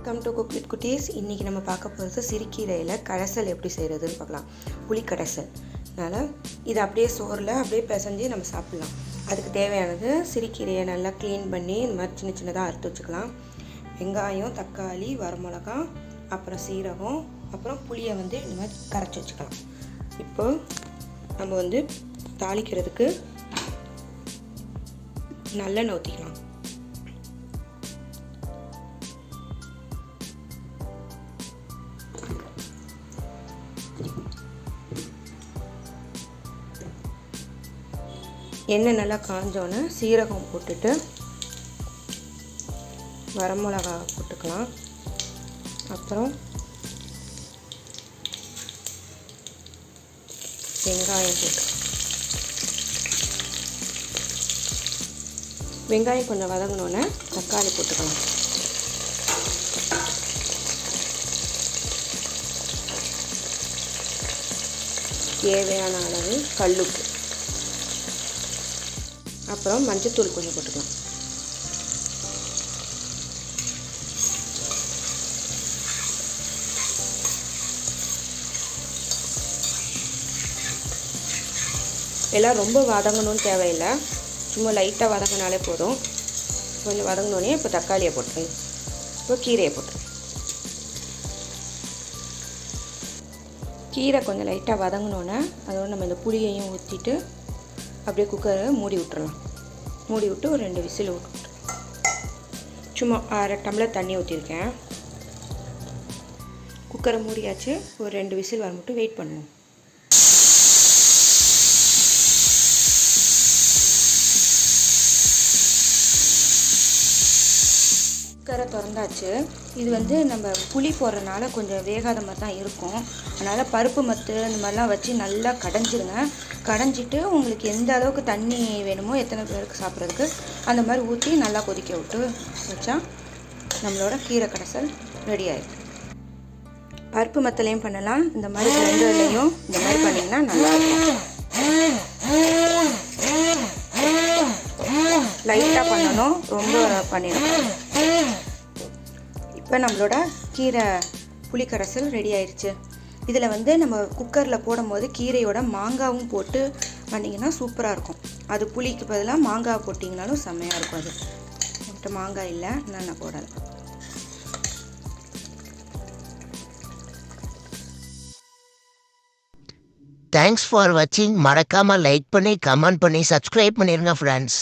Welcome to cook with குட்டீஸ். இன்றைக்கி நம்ம பார்க்க போகிறது சிறுக்கீரையில் கடைசல் எப்படி செய்கிறதுன்னு பார்க்கலாம். புளி கடைசல். அதனால் இதை அப்படியே சோறில் அப்படியே பிசைஞ்சு நம்ம சாப்பிட்லாம். அதுக்கு தேவையானது சிறுக்கீரையை நல்லா க்ளீன் பண்ணி இந்த மாதிரி சின்ன சின்னதாக அறுத்து வச்சுக்கலாம். வெங்காயம், தக்காளி, வரமிளகா, அப்புறம் சீரகம், அப்புறம் புளியை இந்த மாதிரி கரைச்சி வச்சுக்கலாம். இப்போ நம்ம தாளிக்கிறதுக்கு நல்லெண்ணெய் ஊற்றிக்கலாம். எண்ணெய் நல்லா காஞ்சோன்னே சீரகம் போட்டுட்டு வரமிளகா போட்டுக்கலாம். அப்புறம் வெங்காயம் வெங்காயம் கொஞ்சம் வதங்கினோன்னே தக்காளி போட்டுக்கலாம். தேவையான அளவு கல்லுப்பு, அப்புறம் மஞ்சத்தூள் கொஞ்சம் போட்டுக்கலாம். எல்லாம் ரொம்ப வதங்கணும்னு தேவையில்லை, சும்மா லைட்டாக வதங்கினாலே போதும். கொஞ்சம் வதங்கினோடனே இப்போ தக்காளியை போட்டுருங்க. இப்போ கீரையை போட்டுருங்க. கீரை கொஞ்சம் லைட்டாக வதங்கினோன்னே அதோடு நம்ம இந்த புளியையும் ஊற்றிட்டு அப்படியே குக்கரை மூடி விட்டுறலாம். மூடி விட்டு ஒரு 2 விசில் விட்டு சும்மா 1/2 டம்ளர் தண்ணி ஊற்றிருக்கேன். குக்கரை மூடியாச்சு. ஒரு 2 விசில் வர மட்டும் வெயிட் பண்ணுவோம். குக்கரை திறந்தாச்சு. இது நம்ம புளி போடுறதுனால கொஞ்சம் வேகாத மாதிரி தான் இருக்கும். அதனால் பருப்பு மத்து இந்த மாதிரிலாம் வச்சு நல்லா கடைஞ்சிருங்க. கடைஞ்சிட்டு உங்களுக்கு எந்த அளவுக்கு தண்ணி வேணுமோ, எத்தனை பேருக்கு சாப்பிட்றதுக்கு அந்த மாதிரி ஊற்றி நல்லா கொதிக்க விட்டு வச்சா நம்மளோட கீரை கடைசல் ரெடி ஆகிடும். பருப்பு மத்தலையும் பண்ணலாம், இந்த மாதிரி ரெண்டுலையும் இந்த மாதிரி பண்ணிங்கன்னா நல்லாயிருக்கும். லைட்டாக பண்ணணும், ரொம்ப பண்ணிடணும். இப்போ நம்மளோட கீரை புளி கரைசல் ரெடி ஆயிடுச்சு. இதில் நம்ம குக்கரில் போடும்போது கீரையோட மாங்காவும் போட்டு பண்ணிங்கன்னா சூப்பராக இருக்கும். அது புளிக்கு பதிலாக மாங்காய் போட்டிங்கனாலும் செம்மையாக இருக்கும். அது என்கிட்ட மாங்காய் இல்லை, நான் போடலை. தேங்க்ஸ் ஃபார் வாட்சிங். மறக்காமல் லைக் பண்ணி கமெண்ட் பண்ணி சப்ஸ்கிரைப் பண்ணிடுங்க ஃப்ரெண்ட்ஸ்.